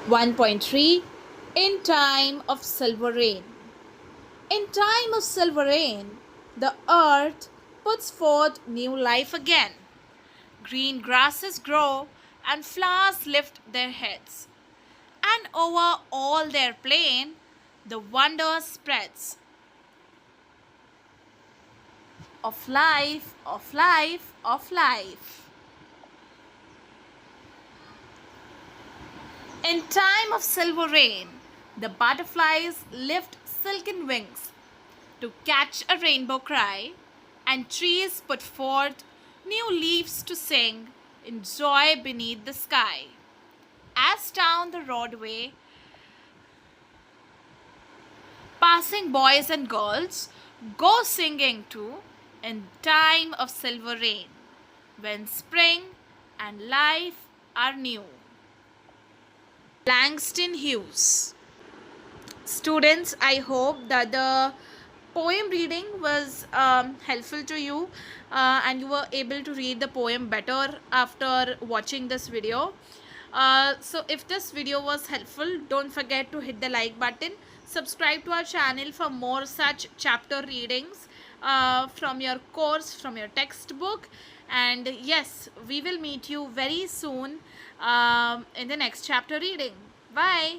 1.3 In time of silver rain. In time of silver rain, the earth puts forth new life again. Green grasses grow and flowers lift their heads. And over all their plain, the wonder spreads of life, of life, of life. In time of silver rain, the butterflies lift silken wings to catch a rainbow cry, and trees put forth new leaves to sing in joy beneath the sky. As down the roadway, passing boys and girls go singing too in time of silver rain, when spring and life are new. Langston Hughes. Students, I hope that the poem reading was helpful to you and you were able to read the poem better after watching this video. So if this video was helpful, don't forget to hit the like button, subscribe to our channel for more such chapter readings from your course, from your textbook. And yes, we will meet you very soon in the next chapter reading. Bye.